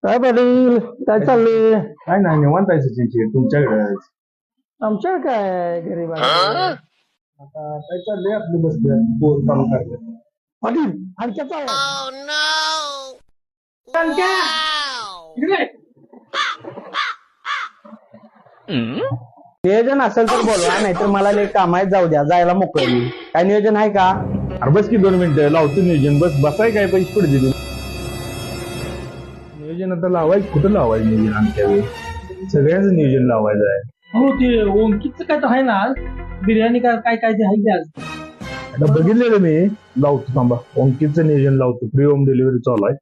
काय पाटील काय चाललंय? काय नाही निवांत आहे सचिनची तुमच्याकडे आमच्या काय गरीब आता काय चाललंय आपलं बसलं पोर काम करत पाटील हलक्याचा नियोजन असेल तर बोलवा, नाहीतर मला लय काम आहे, जाऊ द्या, जायला मोकळी. काय नियोजन आहे का? अरे बस की 2 मिनिटं लावतो नियोजन. बसाय काय पैसे पुढे दिले नियोजन आता लावायचं. कुठं लावायचं नियोजन? आमच्या वेळी सगळ्यांचं नियोजन लावायचं आहे. हो ते ओंकीच काय तर आहे ना आज बिर्याणी काय काय काय ते आहे की आज. आता बघितलेलं मी. लावतो थांबा, अंकितचं नियोजन लावतो. फ्री होम डिलिव्हरी चालू आहे.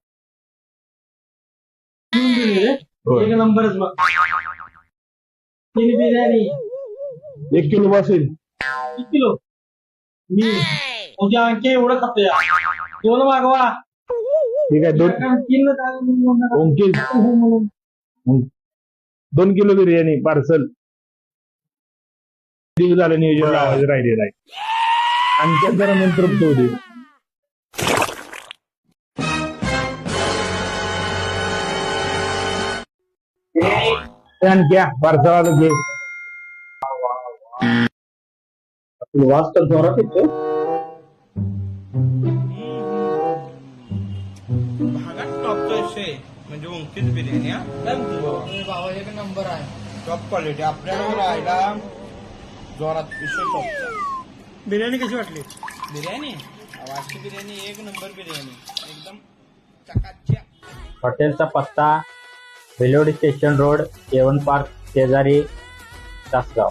होय. एक नंबरच बघ. तीन बिर्याणी 1 किलो बसेल. किती किलो? मी उद्या आणखी एवढं खातो या. 2 मागवा. ठीक आहे. तीन अंकित 2 किलो बिर्याणी पार्सल झालं. नियोजन लावायचं राहिलेलं आहे. आमच्या जरा नंतर होते. घ्या पार्सल आलं घे. वाज तर जोरात येतो. भागात टॉपचा विषय म्हणजे ओंकीच बिर्याणी. बाबा एक नंबर आहे. टॉप क्वालिटी आपल्याला राहायला जोरात विषय टॉपचा. बिर्याणी कशी वाटली? बिर्याणी वाशी बिर्याणी एक नंबर बिर्याणी एकदम चकाचक. हॉटेलचा पत्ता बेलोडी स्टेशन रोड, एवन पार्क शेजारी, तासगाव.